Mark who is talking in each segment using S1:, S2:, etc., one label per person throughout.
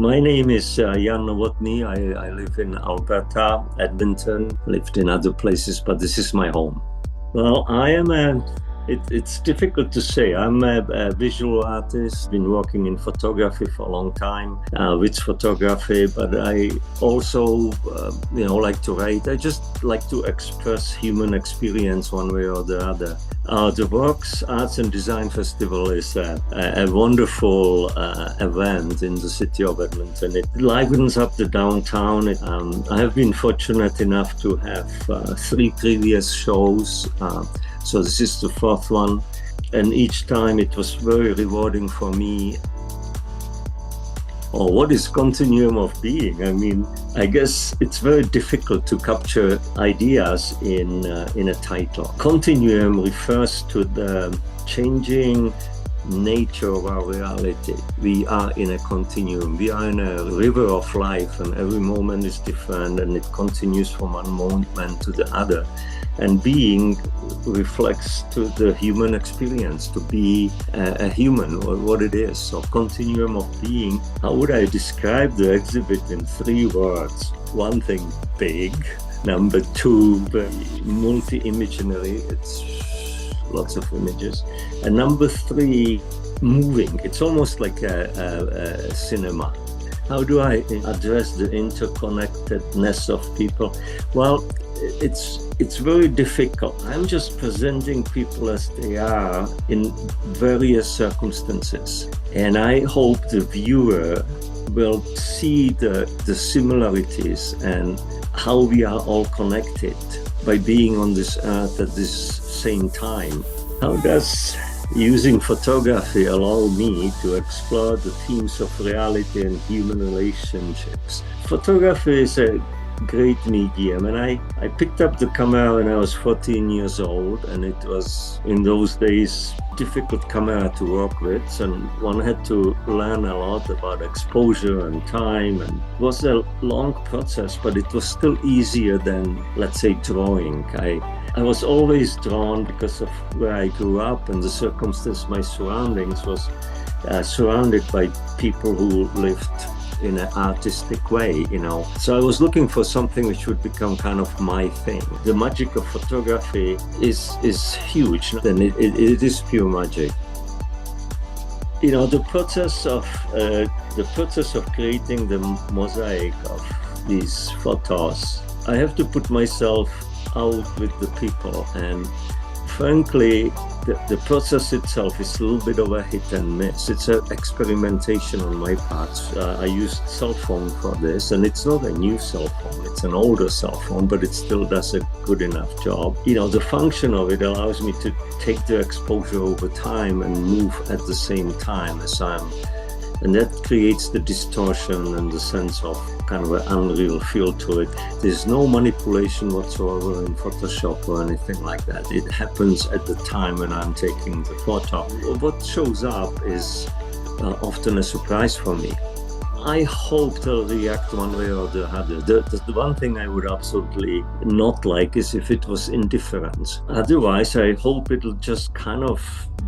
S1: My name is Novotny. I live in Alberta, Edmonton, lived in other places, but this is my home. Well, it's difficult to say. I'm a visual artist, been working in photography for a long time, with photography, but I also, like to write. I just like to express human experience one way or the other. The Works Arts and Design Festival is a wonderful event in the city of Edmonton. It livens up the downtown. I have been fortunate enough to have 3 previous shows. So this is the 4th one, and each time it was very rewarding for me. What is continuum of being? I guess it's very difficult to capture ideas in a title. Continuum refers to the changing nature of our reality. We are in a continuum. We are in a river of life, and every moment is different, and it continues from one moment to the other. And being reflects to the human experience, to be a human, or what it is. So continuum of being, how would I describe the exhibit in 3 words? 1 thing, big. Number 2, multi-imaginary. It's lots of images. And number 3, moving. It's almost like a cinema. How do I address the interconnectedness of people? Well, it's very difficult. I'm just presenting people as they are in various circumstances. And I hope the viewer will see the similarities and how we are all connected by being on this earth at this same time. How does using photography allow me to explore the themes of reality and human relationships? Photography is a great medium, and I picked up the camera when I was 14 years old, and it was in those days difficult camera to work with, and one had to learn a lot about exposure and time, and it was a long process, but it was still easier than, let's say, drawing. I was always drawn because of where I grew up and the circumstances. My surroundings was surrounded by people who lived in an artistic way, So I was looking for something which would become kind of my thing. The magic of photography is huge, and it is pure magic. The process of creating the mosaic of these photos, I have to put myself out with the people, and frankly, the process itself is a little bit of a hit and miss. It's an experimentation on my part. I used cell phone for this, and it's not a new cell phone. It's an older cell phone, but it still does a good enough job. The function of it allows me to take the exposure over time and move at the same time as and that creates the distortion and the sense of kind of an unreal feel to it. There's no manipulation whatsoever in Photoshop or anything like that. It happens at the time when I'm taking the photo. What shows up is often a surprise for me. I hope they'll react one way or the other. The one thing I would absolutely not like is if it was indifference. Otherwise, I hope it'll just kind of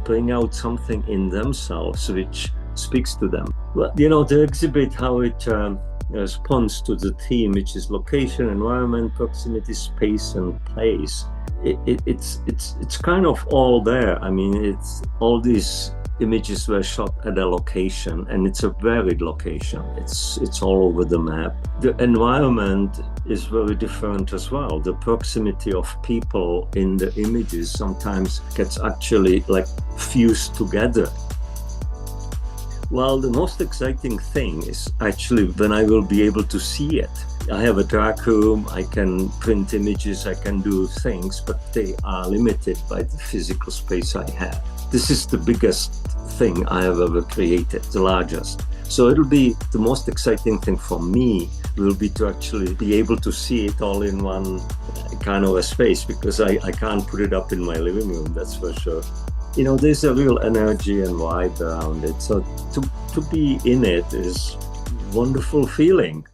S1: bring out something in themselves which speaks to them. Well, the exhibit, how it responds to the theme, which is location, environment, proximity, space, and place. It's kind of all there. It's all these images were shot at a location, and it's a varied location. It's all over the map. The environment is very different as well. The proximity of people in the images sometimes gets actually fused together. Well, the most exciting thing is actually when I will be able to see it. I have a dark room, I can print images, I can do things, but they are limited by the physical space I have. This is the biggest thing I have ever created, the largest. So it'll be the most exciting thing for me will be to actually be able to see it all in one kind of a space, because I can't put it up in my living room, that's for sure. There's a real energy and vibe around it. So to be in it is a wonderful feeling.